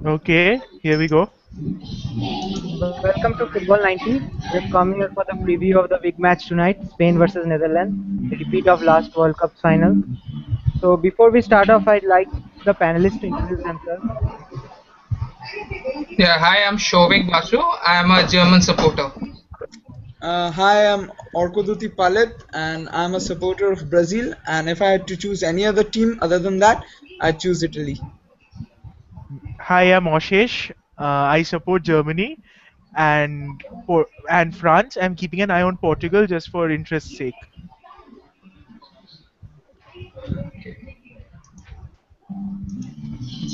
Okay, here we go. Welcome to Football 90. We've come here for the preview of the big match tonight, Spain versus Netherlands, the repeat of last World Cup final. So before we start off, I'd like the panelists to introduce themselves. Yeah, hi, I'm Shovik Basu. I am a German supporter. Hi, I'm Orkoduti Palet, and I'm a supporter of Brazil. And if I had to choose any other team other than that, I'd choose Italy. Hi, I'm Oshesh. I support Germany and France. I'm keeping an eye on Portugal just for interest's sake.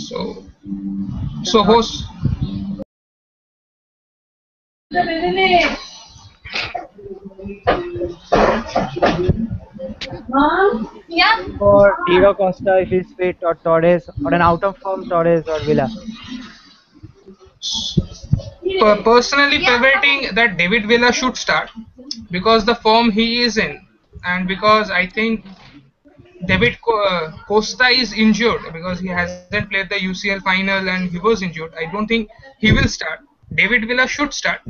So, so host. For Diego Costa, if he's fit, or Torres, or an out of form Torres or Villa. Personally favoriting that David Villa should start because the form he is in, and because I think Costa is injured because he hasn't played the UCL final and he was injured. I don't think he will start. David Villa should start.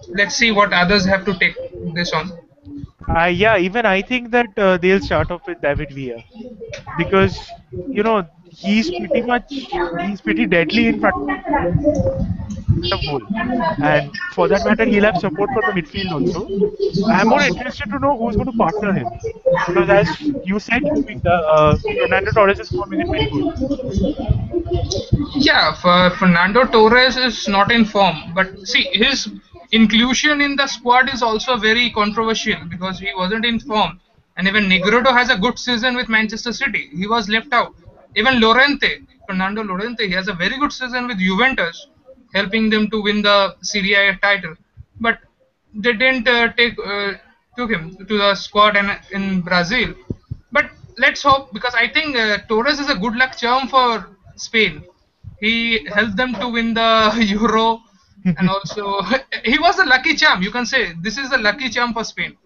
Let's see what others have to take this on. Yeah, even I think that they'll start off with David Villa because he's pretty deadly in front of goal, and for that matter, he'll have support from the midfield also. I'm more interested to know who's going to partner him because, as you said, Fernando Torres' form isn't very good. Yeah, for Fernando Torres is not in form, but see his inclusion in the squad is also very controversial because he wasn't in form. And even Negredo has a good season with Manchester City. He was left out. Even Fernando Llorente, he has a very good season with Juventus, helping them to win the Serie A title. But they didn't took him to the squad in Brazil. But let's hope because I think Torres is a good luck charm for Spain. He helped them to win the Euro, and also he was a lucky charm. You can say this is a lucky charm for Spain.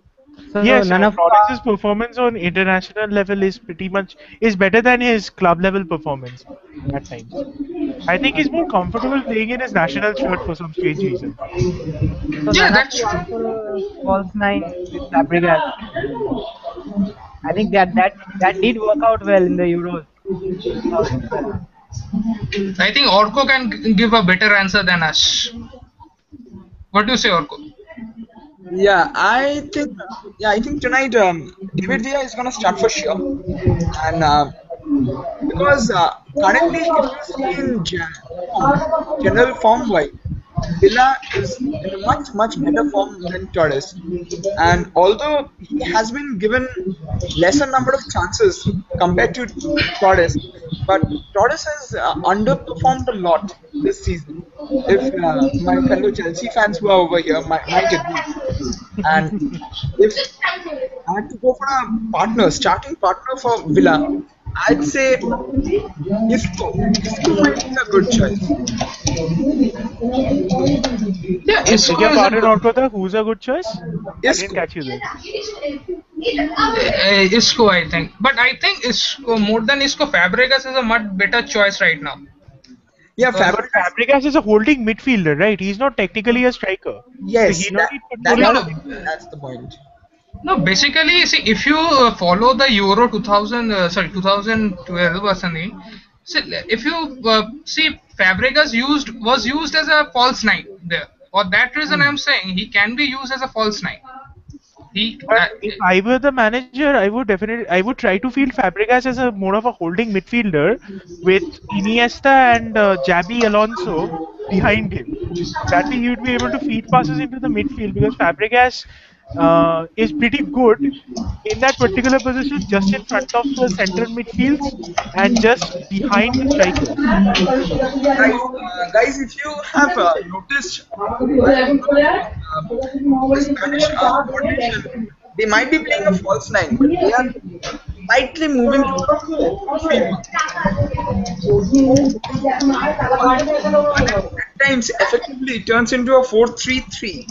So Yes, none of Torres' performance on international level is better than his club level performance at times. I think he's more comfortable playing in his national shirt for some strange reason. so Yeah, none of that's you true. asked for a false nine with Fabregas. I think that did work out well in the Euros 2012. I think Orko can give a better answer than us. What do you say, Orko? Yeah, I think tonight David Villa is gonna start for sure, and because currently, if you see in general form wise, Villa is in a much better form than Torres. And although he has been given lesser number of chances compared to Torres, but Torres has underperformed a lot this season. If my fellow Chelsea fans who are over here might agree, and if I had to go for a starting partner for Villa, I'd say Isco. Isco might be a good choice. Yeah, Beg Isco your is a pardon, good. Orkota, who's a good choice? I didn't Isco. catch you there. Isco, I think. But I think Isco more than Isco, Fabregas is a much better choice right now Yeah, because But Fabregas. Fabregas is a holding midfielder, right? He's not technically a striker. So Yes, he not need that controlling no, the no, midfield. that's the point. no. Basically, see if you follow the Euro 2000, 2012 or something. See, if you see Fabregas was used as a false nine there. For that reason, Hmm. I'm saying he can be used as a false nine. He But if I were the manager, I would try to field Fabregas as a more of a holding midfielder with Iniesta and Jabi Alonso behind him. That way, he would be able to feed passes into the midfield because Fabregas is pretty good in that particular position, just in front of the central midfields and just behind the strikers. Guys, if you have noticed while watching the Spanish formation, they might be playing a false nine, but they are slightly moving towards 4-3-1. But at times, effectively, it turns into a 4-3-3.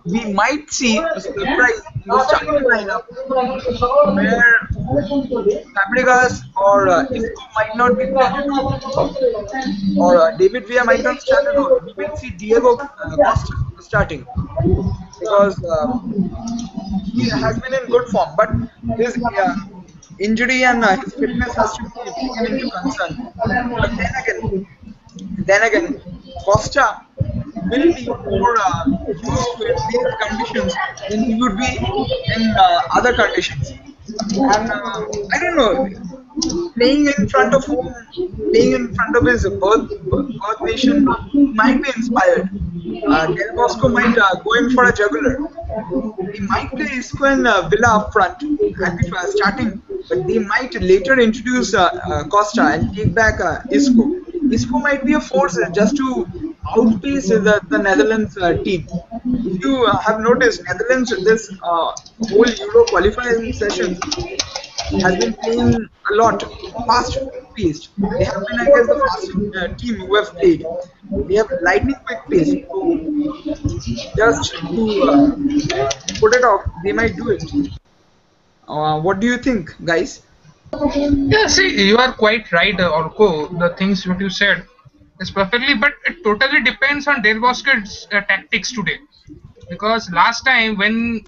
We might see a surprise in the starting lineup where Fabregas or Isco might not be playing at all, or David Villa might not start at all. We might see Diego Costa starting because he has been in good form, but his injury and his fitness has to be taken into concern. But then again, Costa will be more used to in these conditions than he would be in other conditions. And I don't know, playing in front of home, playing in front of his birth nation, he might be inspired. Del Bosco might go in for a jugular. They might play Isco and Villa up front at the starting, but they might later introduce Costa and take back Isco. Isco might be a force just to outpace the Netherlands team. If you have noticed, Netherlands this whole Euro qualifying sessions has been playing a lot fast paced. They have been, I guess, the fastest team who have played. They have lightning quick pace. So just to put it off, they might do it. What do you think, guys? Yeah, see, you are quite right, Orko. The things what you said is perfectly, but it totally depends on Del Bosque's tactics today. Because last time, when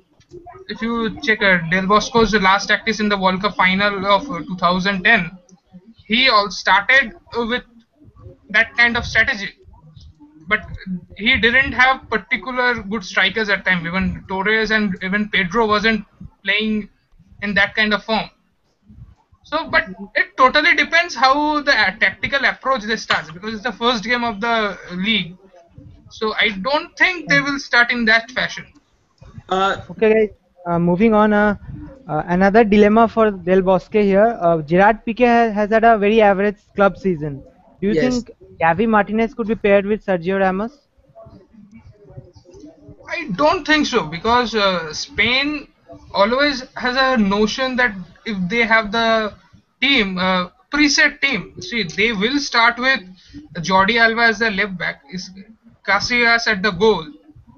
if you check Del Bosco's last tactics in the World Cup final of 2010, he all started with that kind of strategy. But he didn't have particular good strikers at time. Even Torres and even Pedro wasn't playing in that kind of form. So, but it totally depends how the tactical approach they start because it's the first game of the league. So I don't think they will start in that fashion. Uh, Okay, guys. Moving on. Another dilemma for Del Bosque here. Gerard Piqué has had a very average club season. Do you yes. think Gavi Martinez could be paired with Sergio Ramos? I don't think so because Spain always has a notion that if they have the team, preset team, see, they will start with Jordi Alba as the left back, is Casillas at the goal,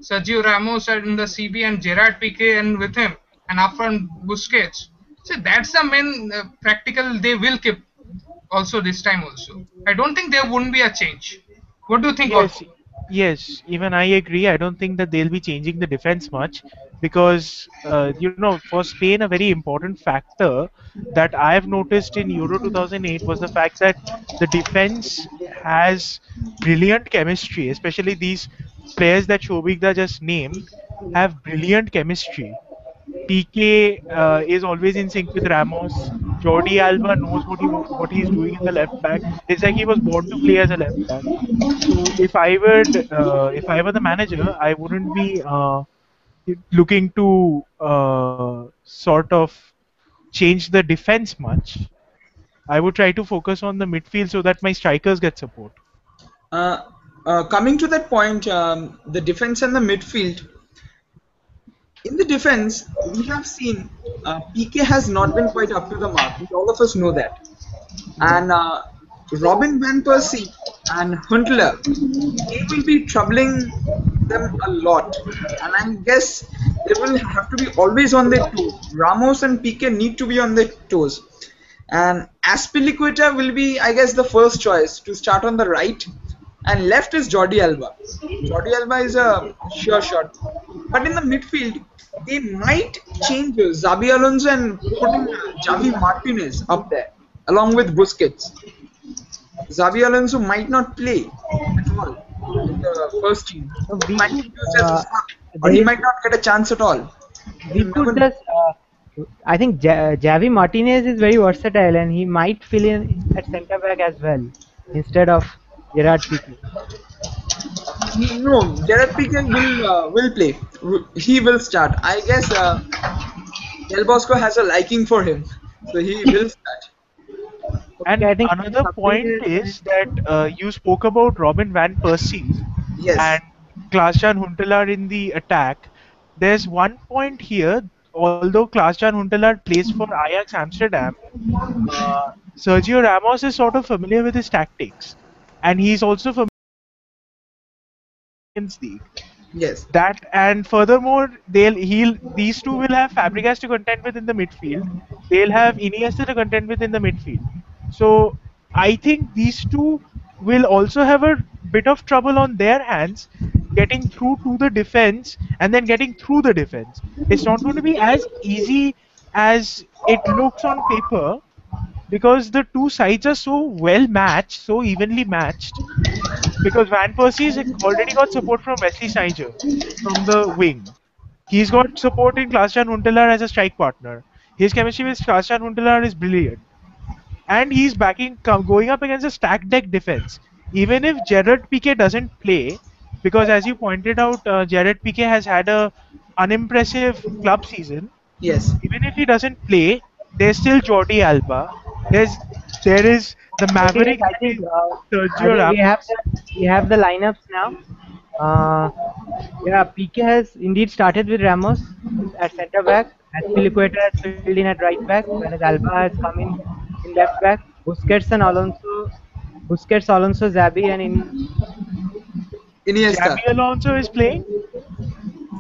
Sergio Ramos in the CB, and Gerard Piqué and with him, and up front Busquets. So that's the main practical they will keep also this time also. I don't think there wouldn't be a change. What do you think, Yes, Orko? yes, even I agree. I don't think that they'll be changing the defense much because, for Spain, a very important factor that I've noticed in Euro 2008 was the fact that the defense has brilliant chemistry, especially these players that Shobikda just named have brilliant chemistry. PK is always in sync with Ramos. Jordi Alba knows what he's doing in the left back. It's like he was born to play as a left back. So if I were the manager, I wouldn't be looking to sort of change the defense much. I would try to focus on the midfield so that my strikers get support. Uh, Coming to that point, the defense and the midfield. In the defense, we have seen PK has not been quite up to the mark. All of us know that. And Robin van Persie and Huntelaar, they will be troubling them a lot. And I guess they will have to be always on their toes. Ramos and PK need to be on their toes. And Aspilicueta will be, I guess, the first choice to start on the right. And left is Jordi Alba. Jordi Alba is a sure shot. But in the midfield, they might change Xabi Alonso and putting Javi Martinez up there along with Busquets. Xabi Alonso might not play at all in the first team. So He we might be could, used as a sub, or there he is, might not get a chance at all. we You never could know. just. I think Javi Martinez is very versatile and he might fill in at centre back as well instead of Gerard Piqué. No, Gerard Piqué will play. He will start. I guess Del Bosco has a liking for him, so he will start. Okay, I And think another something point is that you spoke about Robin van Persie Yes. and Klaas-Jan Huntelaar in the attack. There's one point here. Although Klaas-Jan Huntelaar plays for Ajax Amsterdam, Sergio Ramos is sort of familiar with his tactics, and he's also familiar with the Champions League. Yes. That, and furthermore, he'll these two will have Fabregas to contend with in the midfield. They'll have Iniesta to contend with in the midfield. So I think these two will also have a bit of trouble on their hands getting through to the defense and then getting through the defense. It's not going to be as easy as it looks on paper, because the two sides are so well matched, so evenly matched, because Van Persie's already got support from Wesley Sneijder from the wing. He's got support in Klaas-Jan Huntelaar as a strike partner. His chemistry with Klaas-Jan Huntelaar is brilliant. And he's going up against a stacked deck defense. Even if Gerard Piqué doesn't play, because as you pointed out, Gerard Piqué has had a unimpressive club season. Yes. Even if he doesn't play, there's still Jordi Alba. There's there is the Okay, yes, Maverick I that think is Sergio we have Ramos. the lineups now. Uh, yeah, PK has indeed started with Ramos at centre back. Azpilicueta has filled in at right back, whereas Alba has come in left back. Busquets, Alonso, Zabi, and Iniesta are playing in midfield. Iniesta. Xabi Alonso is playing.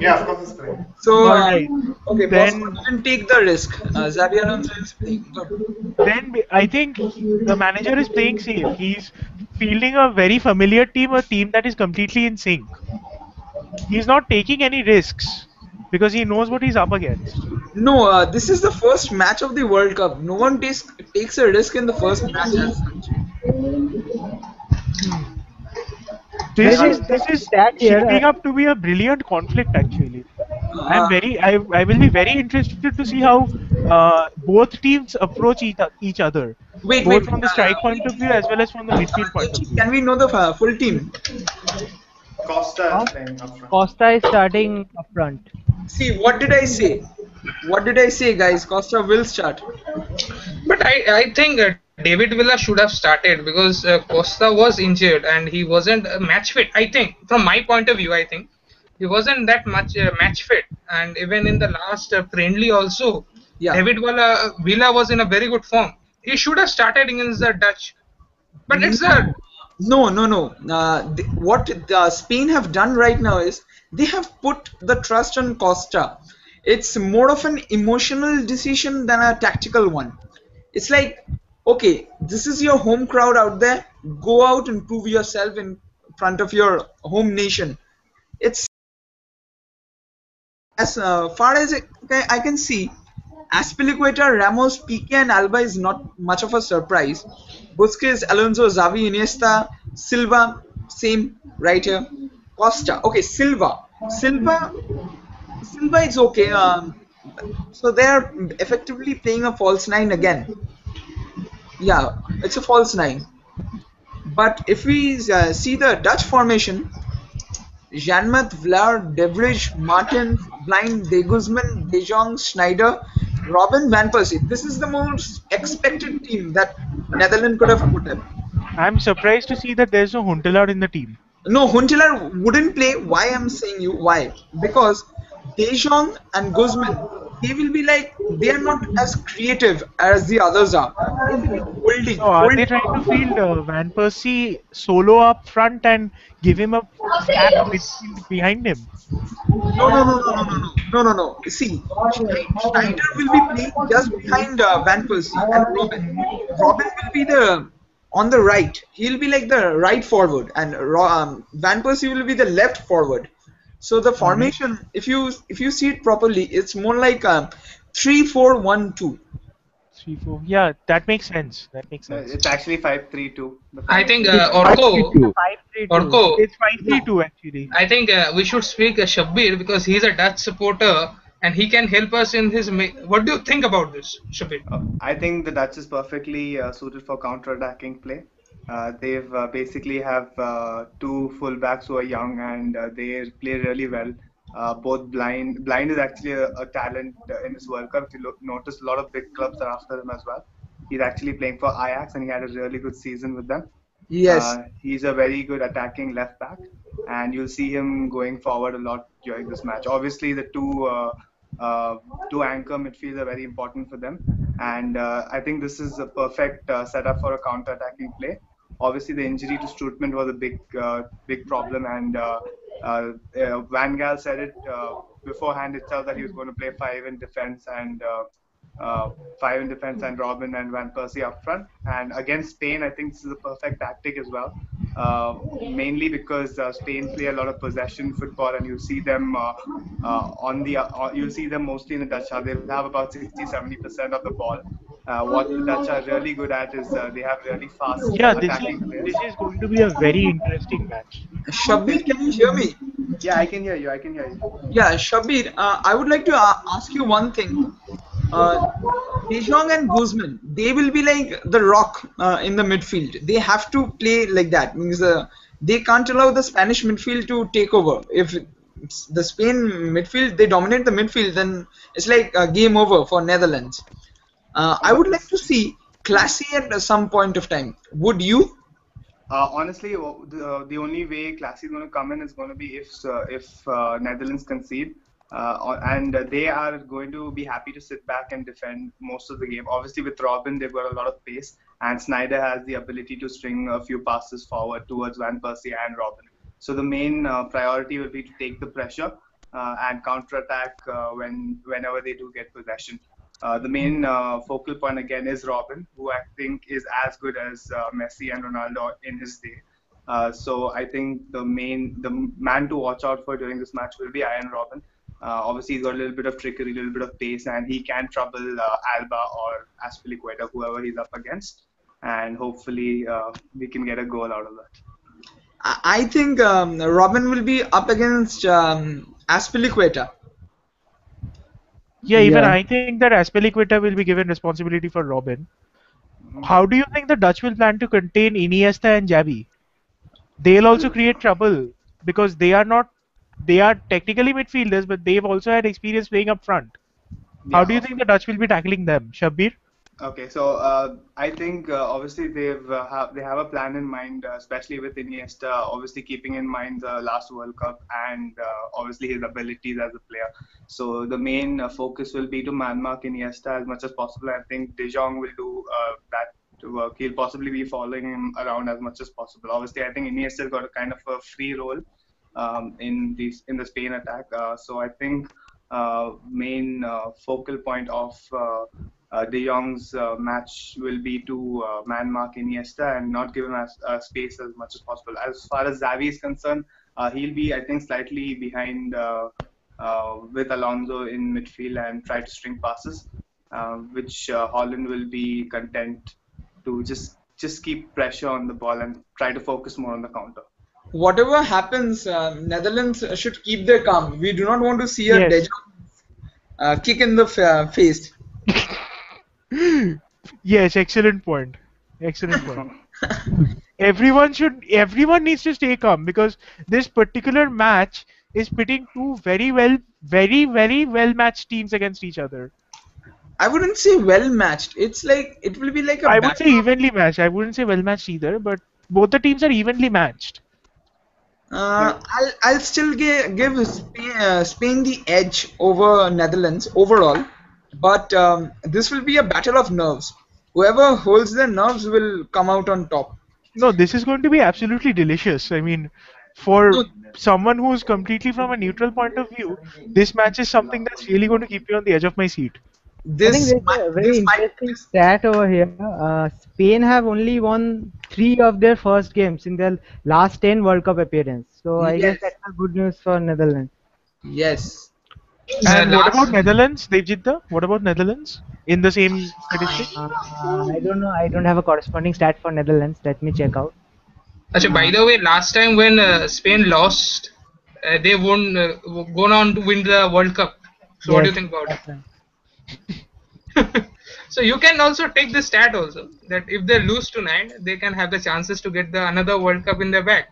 Yeah, of course it's playing. So, All right. okay, Bosco Then didn't take the risk. Xabi Alonso is playing. Good. I think the manager is playing safe. He's fielding a very familiar team, a team that is completely in sync. He's not taking any risks because he knows what he's up against. No, this is the first match of the World Cup. No one takes a risk in the first match as such. Hmm. There is This an is this interesting is stat here. shaping up to be a brilliant conflict actually. Uh, I will be very interested to see how both teams approach each other, Wait, both wait, from the strike point of view as well as from the midfield point of Deji, view. can we know the full team? Costa is Uh, playing up front. Costa is starting up front. See, what did I say? What did I say, guys? Costa will start. But I think David Villa should have started because Costa was injured and he wasn't match fit. I think, from my point of view, I think he wasn't that much match fit. And even in the last friendly also, Yeah. David Villa was in a very good form. He should have started against the Dutch. But it's No, a no. What Spain have done right now is they have put the trust on Costa. It's more of an emotional decision than a tactical one. It's like, okay, this is your home crowd out there. Go out and prove yourself in front of your home nation. It's as far as I can see, Aspilicueta, Ramos, Pique, and Alba is not much of a surprise. Busquets, Alonso, Xavi, Iniesta, Silva, same right here. Costa, okay, Silva is okay. So they are effectively playing a false nine again. Yeah, it's a false nine. But if we see the Dutch formation, Janmaat, Vlaar, De Vrij, Martens, Blind, De Guzman, De Jong, Schneider, Robin, Van Persie. This is the most expected team that Netherlands could have put up. I'm surprised to see that there's no Huntelaar in the team. No, Huntelaar wouldn't play. Why I'm saying you why? Because De Jong and Guzman, they will be like they are not as creative as the others are. They will be So are they holding. trying to field Van Persie solo up front and give him a stacked midfield behind him? No. See, Schneider will be playing just behind Van Persie and Robin. Robin will be the on the right. He'll be like the right forward, and Van Persie will be the left forward. So the formation, if you see it properly, it's more like 3-4-1-2. 3-4. Yeah, that makes sense. That makes sense. It's actually 5-3-2. The I think formation. Orko 5-3-2. It's 5-3-2 actually. I think we should speak Shabbir because he's a Dutch supporter and he can help us in his. What do you think about this, Shabbir? I think the Dutch is perfectly suited for counter-attacking play. They've basically have two fullbacks who are young and they play really well. Both Blind is actually a talent in this World Cup. If you notice, a lot of big clubs are after him as well. He's actually playing for Ajax and he had a really good season with them. Yes. He's a very good attacking left back, and you'll see him going forward a lot during this match. Obviously, the two anchor midfields are very important for them, and I think this is a perfect setup for a counter-attacking play. Obviously, the injury to Strootman was a big problem, and Van Gaal said it beforehand itself that he was going to play uh, five in defense and Robin and Van Persie up front. And against Spain, I think this is a perfect tactic as well. Mainly because Spain play a lot of possession football, and you see them you'll see them mostly in the Dutch half. They'll have about 60-70% of the ball. What the Dutch are really good at is they have really fast Yeah, attacking players. this is going to be a very interesting match. Shabbir, can you hear me? Yeah, I can hear you. I can hear you. Yeah, Shabbir, I would like to ask you one thing. Uh, De Jong and Guzman, they will be like the rock in the midfield. They have to play like that. Means they can't allow the Spanish midfield to take over. If it's the Spain midfield, they dominate the midfield, then it's like game over for Netherlands. I would like to see Classy at some point of time. Would you? Honestly, the only way Classy is going to come in is going to be if Netherlands concede, and they are going to be happy to sit back and defend most of the game. Obviously, with Robin, they've got a lot of pace, and Snyder has the ability to string a few passes forward towards Van Persie and Robin. So the main priority will be to take the pressure and counterattack whenever they do get possession. The main focal point again is Robin, who I think is as good as Messi and Ronaldo in his day. So I think the man to watch out for during this match will be Iron Robin. Obviously, he's got a little bit of trickery, a little bit of pace, and he can trouble Alba or Aspilicueta, whoever he's up against. And hopefully, we can get a goal out of that. I think Robin will be up against Aspilicueta. Yeah, even Yeah. I think that Aspilicueta will be given responsibility for Robin. How do you think the Dutch will plan to contain Iniesta and Xavi? They'll also create trouble because they are technically midfielders, but they've also had experience playing up front. How do you Yeah, think the Dutch will be tackling them, Shabbir? okay, so I think obviously they have a plan in mind, especially with Iniesta. Obviously, keeping in mind the last World Cup and obviously his abilities as a player. So the main focus will be to man mark Iniesta as much as possible. I think De Jong will do that to work. He'll possibly be following him around as much as possible. Obviously, I think Iniesta's got a kind of a free role in the Spain attack. So I think main focal point of De Jong's match will be to man mark Iniesta and not give him space as much as possible. As far as Xavi is concerned, he'll be, I think, slightly behind with Alonso in midfield and try to string passes, which Holland will be content to just keep pressure on the ball and try to focus more on the counter. Whatever happens, Netherlands should keep their calm. We do not want to see a Yes. De Jong kick in the face. Yes, excellent point. Excellent point. Everyone needs to stay calm because this particular match is pitting two very well matched teams against each other. I wouldn't say well matched. It's like it will be like a I would battle. say evenly matched. I wouldn't say well matched either, but both the teams are evenly matched. I'll still give Spain the edge over Netherlands overall, but this will be a battle of nerves. Whoever holds their nerves will come out on top. No, this is going to be absolutely delicious. I mean, for No, someone who's completely from a neutral point of view, this match is something that's really going to keep me on the edge of my seat. I think there's a very interesting stat over here. Spain have only won 3 of their first games in their last 10 World Cup appearance. So I guess Yes. that's a good news for Netherlands. Yes. And what last- about Netherlands, Devjitha? What about Netherlands in the same statistic? I don't know. I don't have a corresponding stat for Netherlands. Let me check out. Actually, by the way, last time when Spain lost, they won, gone on to win the World Cup. So what do you Yes, think about that's right. it? So you can also take the stat also that if they lose tonight, they can have the chances to get the another World Cup in their bag.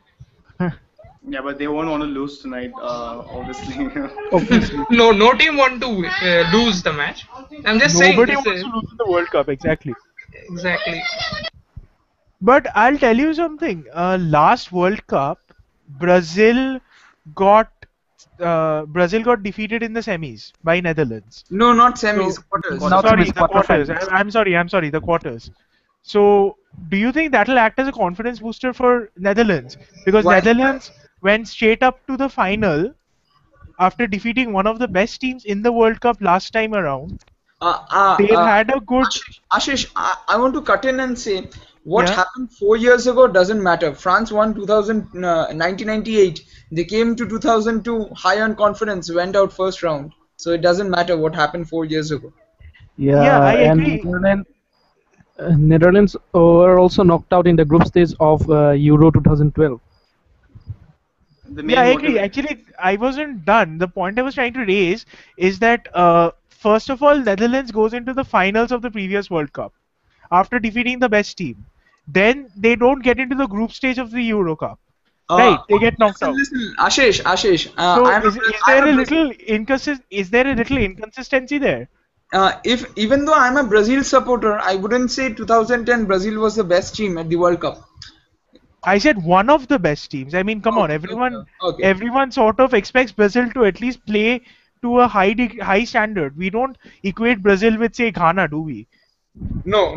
Yeah, but they won't want to lose tonight, obviously. Obviously. No team want to lose the match. I'm just Nobody saying wants this to lose in the World Cup, exactly. exactly. But I'll tell you something. Last World Cup, Brazil got Brazil got defeated in the semis by Netherlands. No, not semis, So- quarters. Not Sorry, semis, the quarters. quarterfinals. I'm sorry, the quarters. So, do you think that'll act as a confidence booster for Netherlands? Because Why? Netherlands went straight up to the final after defeating one of the best teams in the World Cup last time around. Uh, uh, They've uh, had a good, Ashish, I want to cut in and say what yeah, happened 4 years ago doesn't matter. France won 1998. They came to 2002 high on confidence, went out first round. So it doesn't matter what happened 4 years ago. yeah, I Yeah, and agree. Netherlands were also knocked out in the group stage of Euro 2012. The Yeah, main I agree. motive. Actually, I wasn't done. The point I was trying to raise is that first of all, Netherlands goes into the finals of the previous World Cup after defeating the best team. Then they don't get into the group stage of the Euro Cup. Right? They get knocked Listen, out. listen, Ashish. So I'm a Brazil. is there a little inconsistency there? If even though I'm a Brazil supporter, I wouldn't say 2010 Brazil was the best team at the World Cup. I said one of the best teams. I mean, come on, Okay. everyone sort of expects Brazil to at least play to a high standard. We don't equate Brazil with say Ghana, do we? No.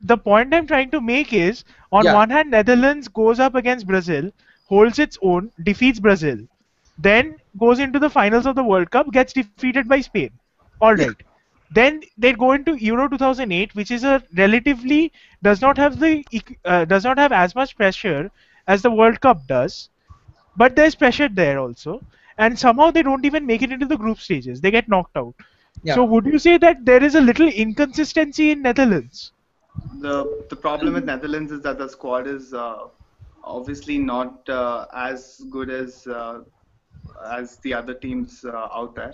The point I'm trying to make is on Yeah, one hand, Netherlands goes up against Brazil, holds its own, defeats Brazil, then goes into the finals of the World Cup, gets defeated by Spain. All yeah, right. Then they go into Euro 2008, which is a relatively does not have as much pressure as the World Cup does, but there's pressure there also, and somehow they don't even make it into the group stages. They get knocked out. So yeah. would you say that there is a little inconsistency in Netherlands? The problem with Netherlands is that the squad is obviously not as good as the other teams out there.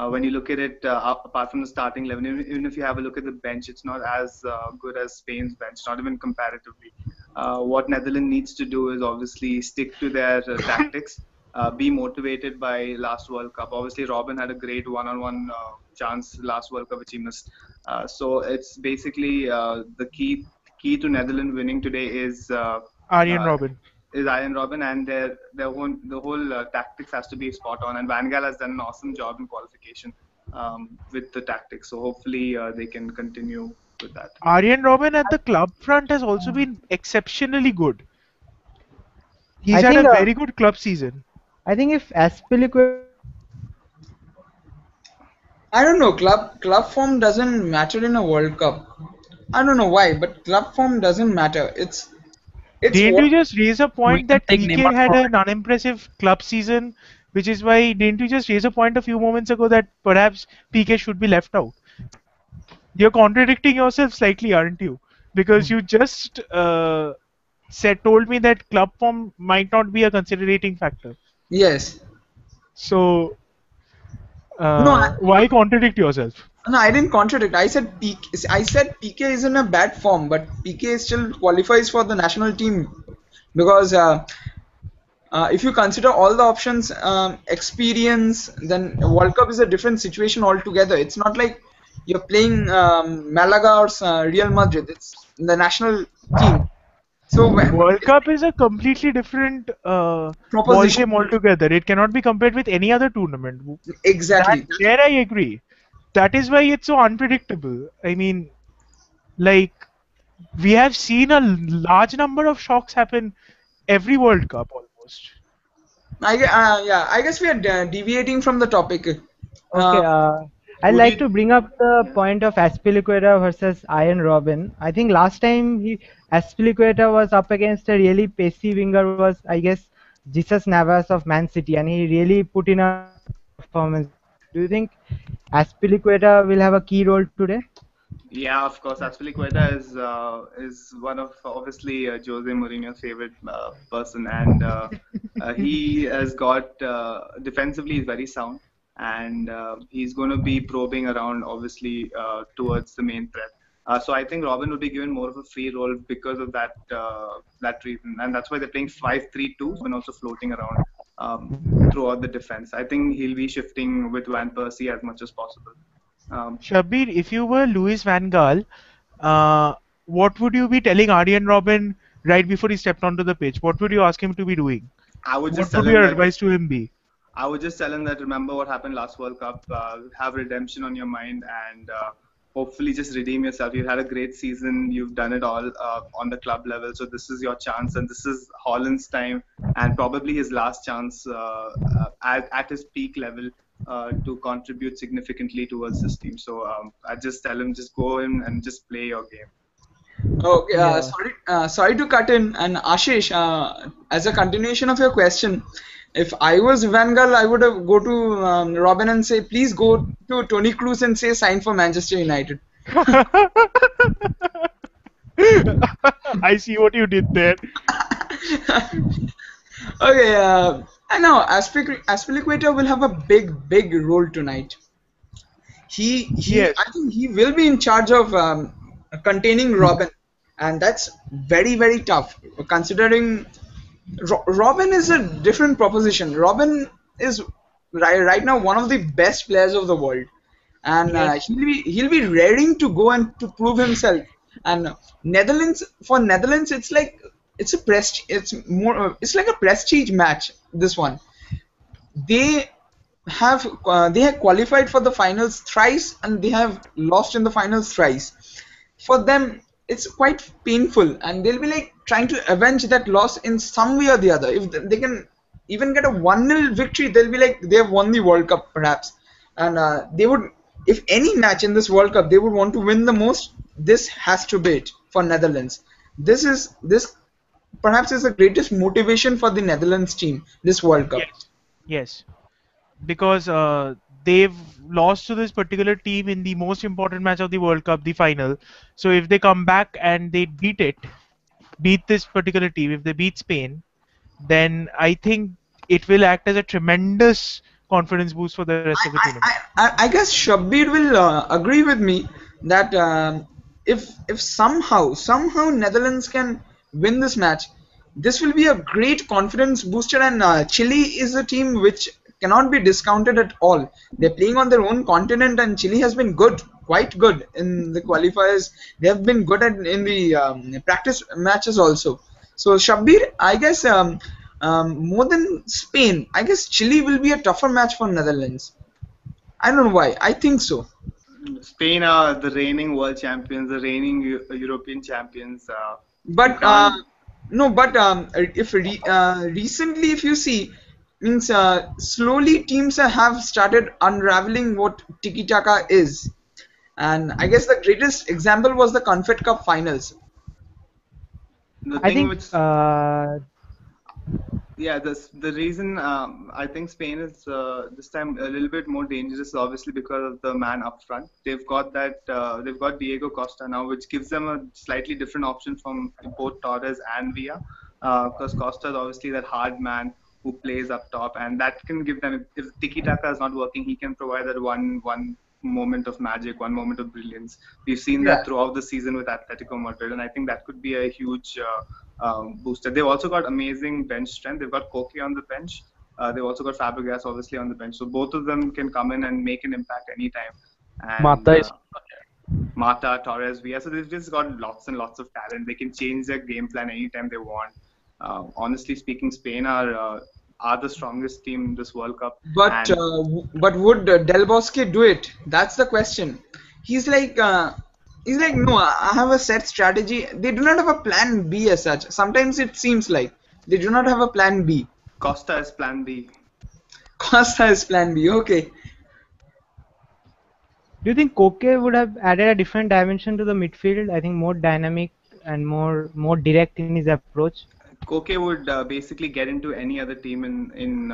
When you look at it, apart from the starting 11, even if you have a look at the bench, it's not as good as Spain's bench, not even comparatively. What Netherlands needs to do is obviously stick to their tactics, be motivated by last World Cup. Obviously, Robin had a great one-on-one chance last World Cup, which he missed. So it's basically the key to Netherlands winning today Arjen uh, Robben. is Iron Robin, and the whole tactics has to be spot on. And Van Gaal has done an awesome job in qualification with the tactics. So hopefully they can continue with that. Arjen Robben at the club front has also been exceptionally good. He's I had a think very good club season. I think if Aspilicueta was up against a really pacey winger, I don't know. Club form doesn't matter in a World Cup. I don't know why, but club form doesn't matter. It's Didn't what. you just raise a We point can that take PK Neymar had for an unimpressive club season, which is why didn't you just raise a point a few moments ago that perhaps PK should be left out? You're contradicting yourself slightly, aren't you? Because you just told me that club form might not be a considerating factor. Yes. So No, why contradict yourself? I didn't contradict. I said PK is in a bad form, but PK still qualifies for the national team because if you consider all the options, experience, then World Cup is a different situation altogether. It's not like you're playing Malaga or Real Madrid. It's the national team. So World Cup is a completely different ball proposition game altogether. It cannot be compared with any other tournament. That exactly. there I agree. That is why it's so unpredictable. I mean, like we have seen a large number of shocks happen every World Cup almost. Yeah, I guess we are deviating from the topic. Uh, okay, I'd Would like to you? bring up the Yeah. point of Aspilicueta versus Iron Robin. I think last time Aspilicueta was up against a really pacey winger was, I guess, Jesus Navas of Man City, and he really put in a good performance there. Do you think Aspilicueta will have a key role today? Yeah, of course. Aspilicueta is one of obviously Jose Mourinho's favorite person, and he has got defensively he's very sound, and he's going to be probing around obviously towards the main threat. So I think Robin will be given more of a free role because of that reason, and that's why they're playing 5-3-2. Robin also floating around throughout the defense. I think he'll be shifting with Van Persie as much as possible. Um, Shabir, if you were Louis Van Gaal, uh, what would you be telling Arjen Robben right before he stepped onto the pitch? What would you ask him to be doing? I would just What tell would him your that advice to him be? remember what happened last World Cup. Have redemption on your mind, and hopefully just redeem yourself. You've had a great season. You've done it all on the club level. So this is your chance, and this is Holland's time, and probably his last chance at his peak level to contribute significantly towards this team. So I just tell him, just go in and just play your game. Okay, Yeah. sorry to cut in. And Ashish, as a continuation of your question, if I was Van Gaal, I would have go to Robin and say, please go to Tony Cruz and say sign for Manchester United. I see what you did there. Okay, I know Aspilicueta will have a big role tonight. Yes, I think he will be in charge of containing Robin, and that's very tough considering Robin is a different proposition. Robin is right now one of the best players of the world, and yes, he'll be raring to go and to prove himself. And Netherlands, it's like a prestige match. This one, they they have qualified for the finals thrice, and they have lost in the finals thrice. For them, it's quite painful, and they'll be like trying to avenge that loss in some way or the other. If they can even get a 1-0 victory, they'll be like they have won the World Cup perhaps. And they would, if any match in this World Cup they would want to win the most, this has to be it for Netherlands. This perhaps is the greatest motivation for the Netherlands team this World Cup. yes, yes. Because they've lost to this particular team in the most important match of the World Cup, the final. So if they come back and they beat this particular team, if they beat Spain, then I think it will act as a tremendous confidence boost for the rest of the tournament. I guess Shabbir will agree with me that if somehow Netherlands can win this match, this will be a great confidence booster. And Chile is a team which cannot be discounted at all. They're playing on their own continent, and Chile has been good, quite good in the qualifiers. They have been good in the practice matches also. So Shabbir, I guess more than Spain, I guess Chile will be a tougher match for Netherlands. I don't know why. I think so. Spain are the reigning world champions, the reigning European champions. You But can't. no, but if recently, if you see, means slowly teams have started unraveling what tiki taka is, and I guess the greatest example was the Confed Cup finals. The I thing think which Yeah, the reason I think Spain is this time a little bit more dangerous, obviously because of the man up front. They've got Diego Costa now, which gives them a slightly different option from both Torres and Villa, because Costa is obviously that hard man who plays up top, and that can give them, if Tiki Taka is not working, he can provide that one moment of magic, one moment of brilliance. We've seen Yeah. that throughout the season with Atletico Madrid, and I think that could be a huge booster. They've also got amazing bench strength. They've got Koke on the bench. They've also got Fabregas obviously on the bench. So both of them can come in and make an impact anytime. And Mata is Mata, Torres, Villa. So they've just got lots and lots of talent. They can change their game plan anytime they want. Honestly speaking, Spain are the strongest team this World Cup. But And would Del Bosque do it? That's the question. He's like no, I have a set strategy. They do not have a plan B as such. Sometimes it seems like they do not have a plan B. Costa is plan B. Costa is plan B. Okay. Do you think Koke would have added a different dimension to the midfield? I think more dynamic and more direct in his approach. Koke would basically get into any other team in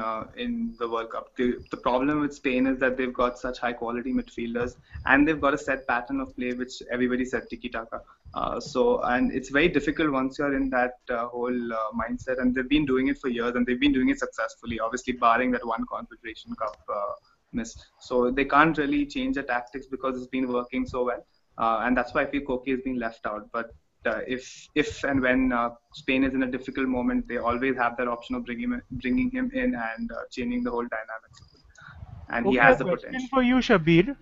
the World Cup. The problem with Spain is that they've got such high quality midfielders, and they've got a set pattern of play which everybody said tiki taka. And it's very difficult once you're in that whole mindset, and they've been doing it for years, and they've been doing it successfully. Obviously, barring that one Confederation Cup miss, so they can't really change the tactics because it's been working so well, and that's why I feel Koke is being left out. But if and when Spain is in a difficult moment, they always have that option of bringing him in and changing the whole dynamics. And he Okay, a has the question potential. for you, Shabir.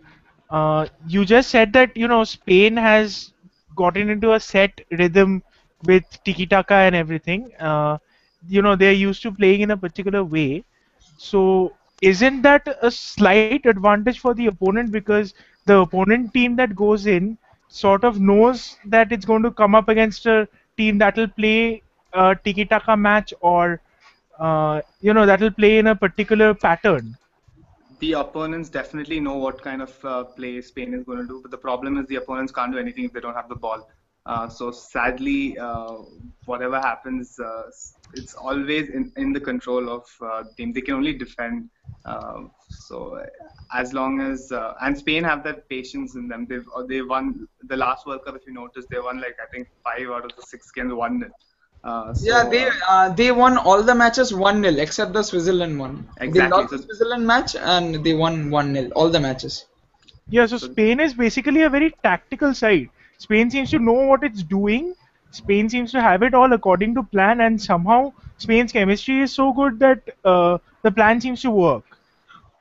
You just said that Spain has gotten into a set rhythm with tiki taka and everything. They're used to playing in a particular way. So isn't that a slight advantage for the opponent because the opponent team that goes in sort of knows that it's going to come up against a team that will play a tiki-taka match, or that will play in a particular pattern. The opponents definitely know what kind of play Spain is going to do, but the problem is the opponents can't do anything if they don't have the ball. So sadly, whatever happens, it's always in the control of the team. They can only defend. So as long as and Spain have that patience in them. They won the last World Cup. If you notice, they won like I think 5 out of the 6 games, 1-0. Yeah, they won all the matches 1-0 except the Switzerland one. They Exactly. lost the Switzerland match and they won 1-0 all the matches. Yeah, so Spain is basically a very tactical side. Spain seems to know what it's doing. Spain seems to have it all according to plan, and somehow Spain's chemistry is so good that the plan seems to work.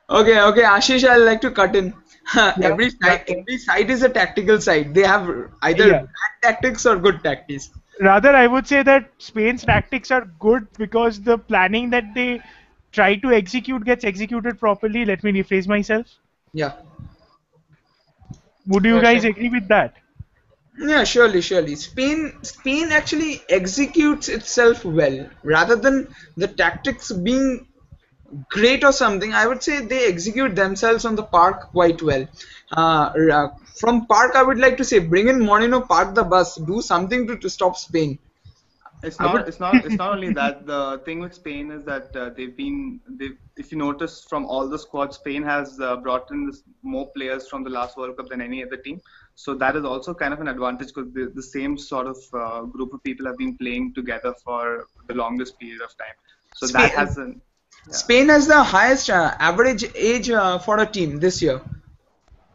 Okay, Ashish, I'd like to cut in. Yeah, Every side is a tactical side. They have either yeah. bad tactics or good tactics. Rather, I would say that Spain's tactics are good because the planning that they try to execute gets executed properly. Let me rephrase myself. Yeah. Would you guys agree with that? Yeah, surely. Spain actually executes itself well. Rather than the tactics being great or something, I would say they execute themselves on the park quite well. From park, I would like to say, bring in Moreno, park the bus, do something to stop Spain. It's I would, not. It's not. It's not only that. The thing with Spain is that if you notice from all the squads, Spain has brought in more players from the last World Cup than any other team. So that is also kind of an advantage because the same sort of group of people have been playing together for the longest period of time. So that Spain, has an yeah. Spain has the highest average age for a team this year.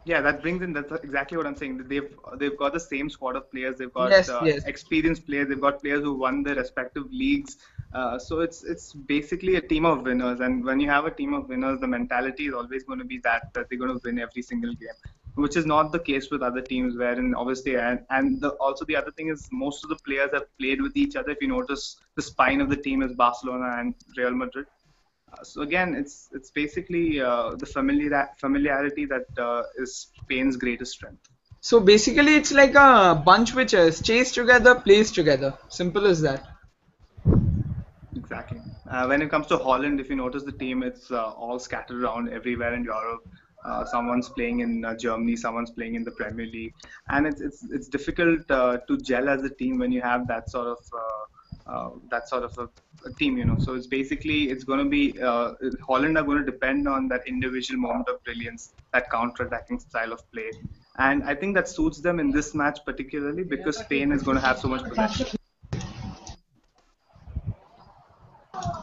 Yeah, that brings in. That's exactly what I'm saying. They've got the same squad of players. They've got Yes. experienced players. They've got players who won their respective leagues. So it's basically a team of winners. And when you have a team of winners, the mentality is always going to be that they're going to win every single game, which is not the case with other teams. Wherein obviously, also the other thing is most of the players have played with each other. If you notice, the spine of the team is Barcelona and Real Madrid. So again, it's basically the familiarity that is Spain's greatest strength. So basically, it's like a bunch which stays together, plays together. Simple as that. Exactly. When it comes to Holland, if you notice the team, it's all scattered around everywhere in Europe. Someone's playing in Germany, someone's playing in the Premier League, and it's difficult to gel as a team when you have that sort of a team, So it's going to be Holland are going to depend on that individual moment of brilliance, that counter-attacking style of play, and I think that suits them in this match particularly because Spain is going to have so much possession.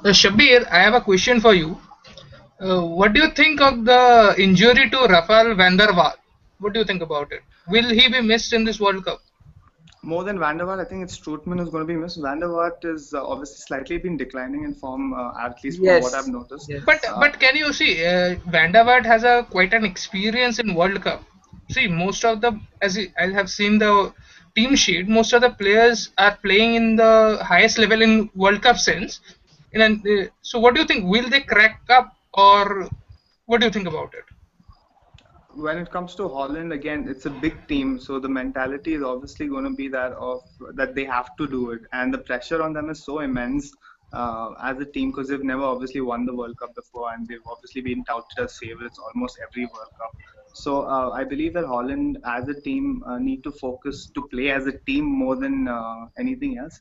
Shabir, I have a question for you. What do you think of the injury to Rafael van der Vaart? What do you think about it? Will he be missed in this World Cup? More than Van der Vaart, I think it's Strootman who's going to be missed. Van der Vaart is obviously slightly been declining in form, at least from what I've noticed. Yes. But can you see, Van der Vaart has quite an experience in World Cup. See, most of the I have seen the team sheet, most of the players are playing in the highest level in World Cup sense. So what do you think? Will they crack up, or what do you think about it? When it comes to Holland, again, it's a big team, so the mentality is obviously going to be that they have to do it, and the pressure on them is so immense as a team because they've never obviously won the World Cup before, and they've obviously been touted as favorites almost every World Cup. So I believe that Holland, as a team, need to focus to play as a team more than anything else.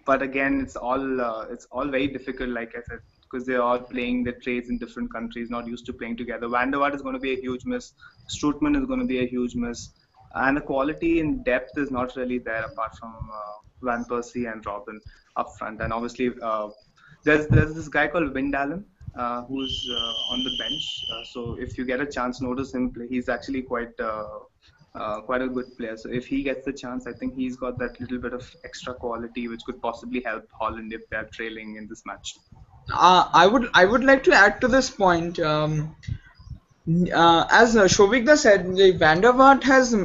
But again, it's all very difficult, like I said, because they're all playing their trades in different countries, not used to playing together. Van der Vaart is going to be a huge miss. Strootman is going to be a huge miss. And the quality in depth is not really there apart from Van Persie and Robin up front. And obviously, there's this guy called Wijnaldum who's on the bench. So if you get a chance, notice him play. He's actually quite a good player. So if he gets the chance, I think he's got that little bit of extra quality which could possibly help Holland if they're trailing in this match. I would like to add to this point. As Shobikda said, Van der Vaart has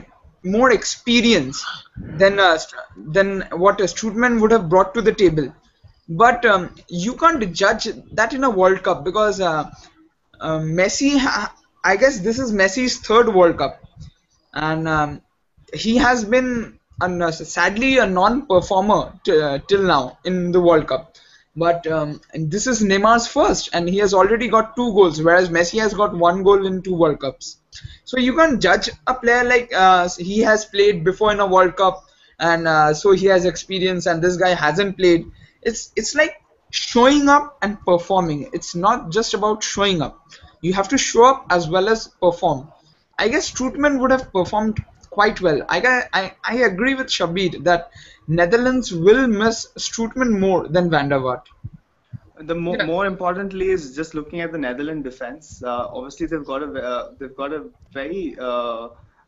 more experience than what Strootman would have brought to the table. But you can't judge that in a World Cup because Messi I guess this is Messi's third World Cup, and he has been sadly a non-performer till now in the World Cup. But and this is Neymar's first, and he has already got 2 goals, whereas Messi has got 1 goal in 2 World Cups. So you can't judge a player like he has played before in a World Cup, and so he has experience, and this guy hasn't played. It's like showing up and performing. It's not just about showing up. You have to show up as well as perform. I guess Strootman would have performed quite well. I agree with Shabir that Netherlands will miss Strootman more than Van der Vaart. The Yeah. more importantly is just looking at the Netherlands defense. Obviously, they've got a very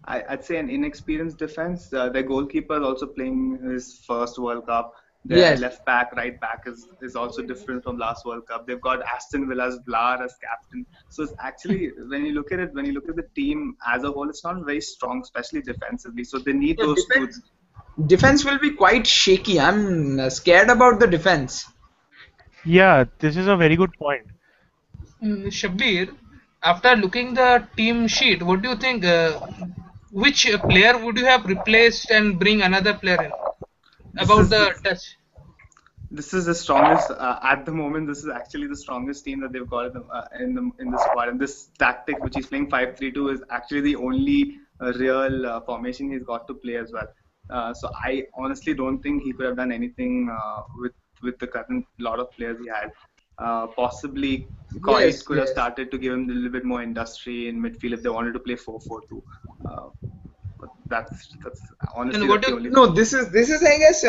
I'd say an inexperienced defense. Their goalkeeper is also playing his first World Cup. Their Yes, left back, right back is also different from last World Cup. They've got Aston Villa's Vlaar as captain. So it's actually when you look at the team as a whole, it's not very strong, especially defensively. So they need yeah, those two. defense will be quite shaky. I'm scared about the defense. Yeah, this is a very good point. Shabir, after looking the team sheet, what do you think? Which player would you have replaced and bring another player in? This About is the touch. This is the strongest at the moment. This is actually the strongest team that they've got in the squad. And this tactic, which he's playing 5-3-2, is actually the only real formation he's got to play as well. So I honestly don't think he could have done anything with the current lot of players he had. Possibly, Coit Yes, could have yes. started to give him a little bit more industry in midfield if they wanted to play 4-4-2. Uh, but that's honestly And what that's do the you only No, thing. this is I guess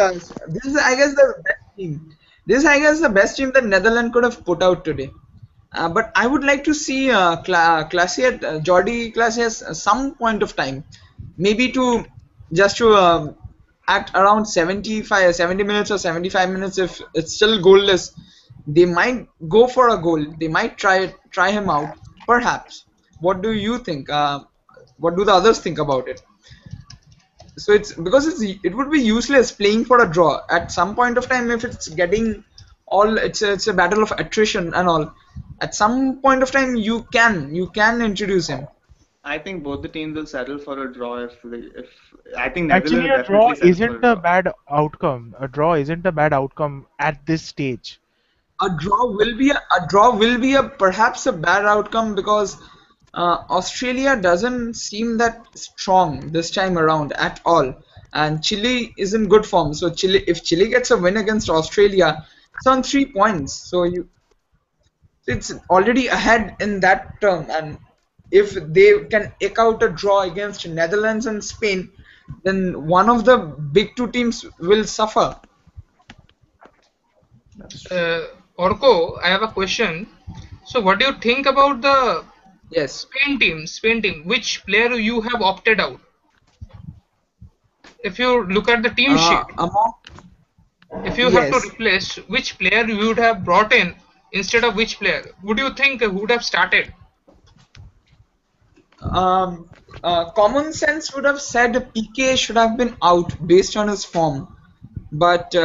this is I guess the best team. This is I guess the best team that Netherlands could have put out today. But I would like to see Classy at Jordi Classy at some point of time, maybe to just to at around 70 minutes or 75 minutes. If it's still goalless, they might go for a goal. They might try him out, perhaps. What do you think? What do the others think about it? So it's because it would be useless playing for a draw at some point of time if it's getting all it's a battle of attrition and all. At some point of time you can introduce him. I think both the teams will settle for a draw if I think Actually, Netherlands will a draw definitely settle for isn't a a draw. bad outcome. A draw isn't a bad outcome at this stage. A draw will be a perhaps a bad outcome because Australia doesn't seem that strong this time around at all, and Chile is in good form. So if Chile gets a win against Australia, it's on 3 points. So it's already ahead in that term, and if they can eke out a draw against Netherlands and Spain, then one of the big 2 teams will suffer. That's true. Orko, I have a question. So, what do you think about the Yes. Spain team? Spain team. Which player you have opted out? If you look at the team sheet, Among if you have to yes. replace, which player you would have brought in instead of which player? Would you think would have started? Common sense would have said PK should have been out based on his form, but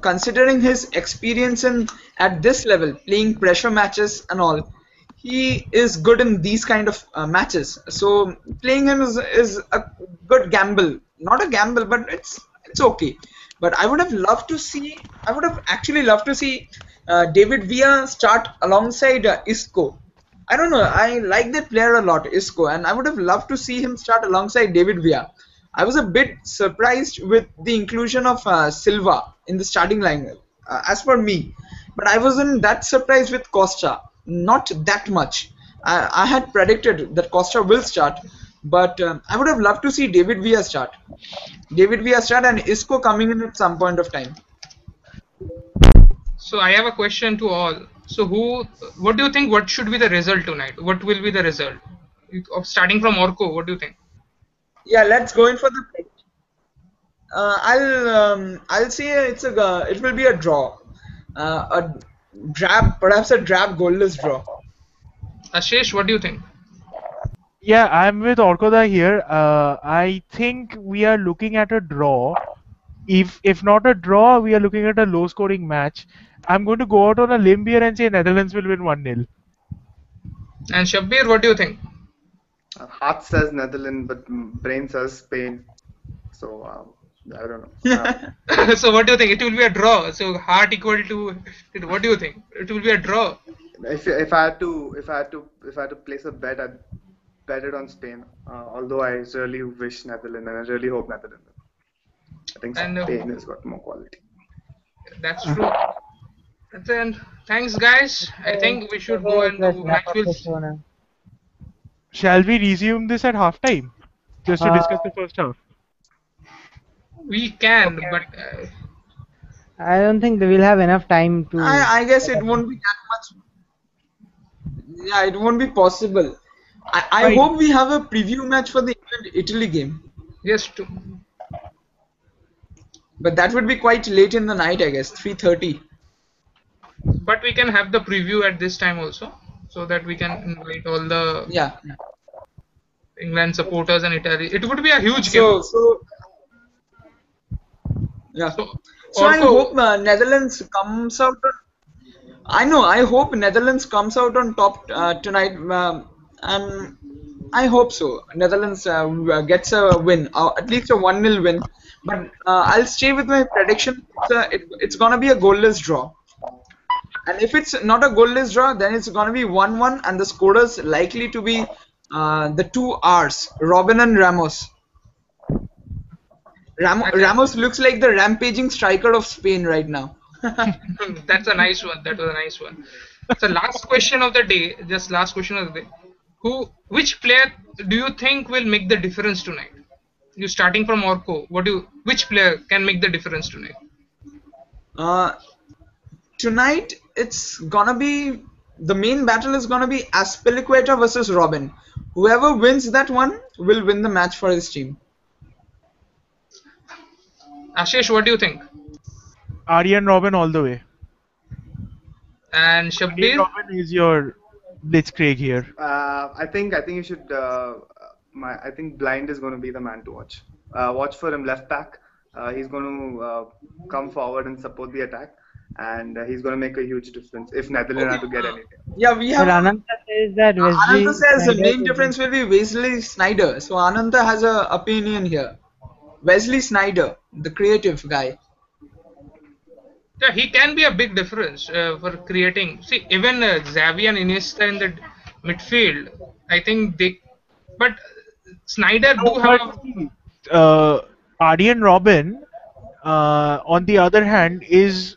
considering his experience in at this level, playing pressure matches and all, he is good in these kind of matches. So playing him is a good gamble, not a gamble, but it's okay. But I would have actually loved to see David Villa start alongside Isco. I don't know. I like that player a lot, Isco, and I would have loved to see him start alongside David Villa. I was a bit surprised with the inclusion of Silva in the starting line, as per me, but I wasn't that surprised with Costa. Not that much. I had predicted that Costa will start, but I would have loved to see David Villa start. David Villa start and Isco coming in at some point of time. So, I have a question to all. So, what do you think? What should be the result tonight? What will be the result? Of starting from Orko, what do you think? Yeah, let's go in for the pick. I'll say it will be a draw, a perhaps a drab goalless draw. Ashish, what do you think? Yeah, I'm with Orkoda here. I think we are looking at a draw. If not a draw, we are looking at a low-scoring match. I'm going to go out on a limb here and say Netherlands will win 1-0. And Shabbir, what do you think? Heart says Netherlands, but brain says Spain. So I don't know. So what do you think? It will be a draw. So heart equal to what do you think? It will be a draw. If I had to place a bet, I'd bet it on Spain. Although I really wish Netherlands and I really hope Netherlands. I think And Spain has got more quality. that's true. Then thanks, guys. I think we should go Okay, and the let's wrap match up will. the show now. Shall we resume this at halftime? Just to Uh, discuss the first half. We can, okay. but I don't think we'll have enough time to. I guess it won't be that much. Yeah, it won't be possible. I Fine. hope we have a preview match for the England-Italy game, yes, to, but that would be quite late in the night, I guess, 3:30. but we can have the preview at this time also, so that we can invite all the Yeah. England supporters and Italy. It would be a huge game. So yeah. So So I Orko, hope Netherlands comes out. I know. I hope Netherlands comes out on top tonight, and I hope so. Netherlands gets a win, at least a 1-0 win. But I'll stay with my prediction. It's gonna be a goalless draw. And if it's not a goalless draw, then it's gonna be 1-1, and the scorers likely to be the two R's, Robin and Ramos. Ramos looks like the rampaging striker of Spain right now. that's a nice one. That was a nice one. So last question of the day, just last question of the day. Which player do you think will make the difference tonight? You starting from Orko. Which player can make the difference tonight? Uh, Tonight it's gonna be the main battle is gonna be Aspilicueta versus Robin. Whoever wins that one will win the match for his team. Ashish, what do you think? Aryan Robin all the way. And Aryan Shabbir? Robin is your blitzkrieg here. I think you should. I think Blind is going to be the man to watch. Watch for him left back. He's going to come forward and support the attack, and he's going to make a huge difference if Netherlands are to get anything. Yeah, we But have. Ananta says that Ananta says the Sneijder main will difference will be Wesley Snyder. So Ananta has a opinion here. Wesley Snyder, the creative guy. Yeah, he can be a big difference for creating. See, even Xavi and Iniesta in the midfield, I think they. But Snyder do No, have but see, Aryan Robin, on the other hand, is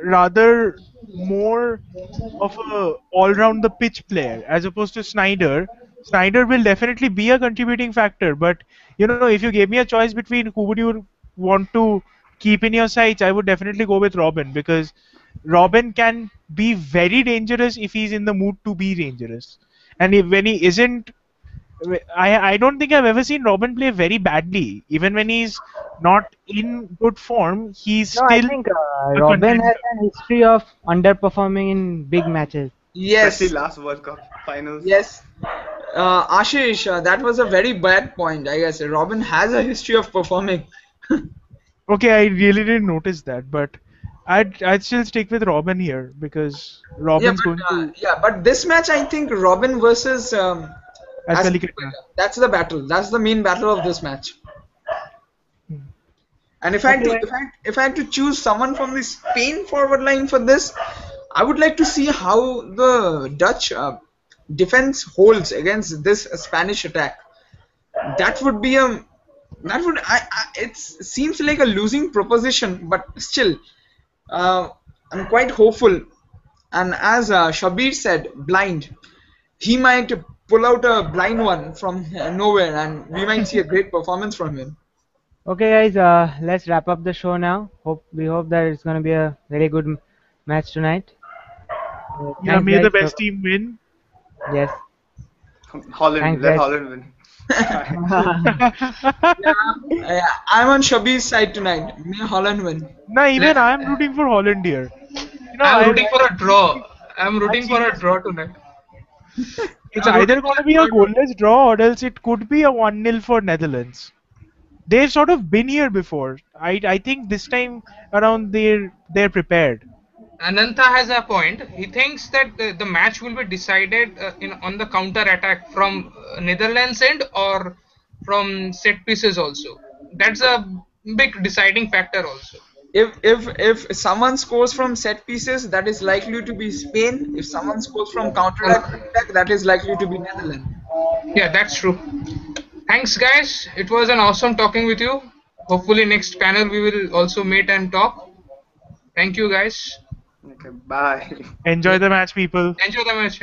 rather more of a all-round the pitch player as opposed to Snyder. Snyder will definitely be a contributing factor, but if you gave me a choice between who would you want to keep in your sights, I would definitely go with Robin because Robin can be very dangerous if he's in the mood to be dangerous, and when he isn't, I don't think I've ever seen Robin play very badly. Even when he's not in good form, he's No, I still think a Robin has contender. an history of underperforming in big matches. Especially Yes, last World Cup finals. yes. Ashish, that was a very bad point. I guess Robin has a history of performing. Okay, I really didn't notice that, but I'd still stick with Robin here because Yeah, Robin's going but to this match I think Robin versus Aspilicueta. Aspilicueta. That's the battle. That's the main battle of this match. And if I had to Okay. if I had to choose someone from the Spain forward line for this, I would like to see how the Dutch defense holds against this Spanish attack. That would be a that would it seems like a losing proposition, but still, I'm quite hopeful. And as Shabir said, blind, he might pull out a blind one from nowhere, and we might see a great performance from him. Okay, guys, let's wrap up the show now. We hope that it's gonna be a very good match tonight. Yeah, Thanks, may the guys. best team win. Yes. Holland, Thanks, let guys. Holland win. I'm on Shabir's side tonight. May Holland win. Nah, even Let, I'm rooting for Holland here. I'm I've rooting for a draw. I'm I've rooting for a seriously draw tonight. it's I'm rooting either for going to a be a draw tonight. goalless draw or else it could be a 1-0 for Netherlands. They've sort of been here before. I think this time around they're prepared. Ananta has a point. He thinks that the match will be decided on the counter attack from Netherlands end or from set pieces also. That's a big deciding factor also. If someone scores from set pieces, that is likely to be Spain. If someone scores from counter-attack, that is likely to be Netherlands. Yeah, that's true. Thanks, guys. It was an awesome talking with you. Hopefully, next panel we will also meet and talk. Thank you, guys. Okay, bye. Enjoy the match, people. Enjoy the match.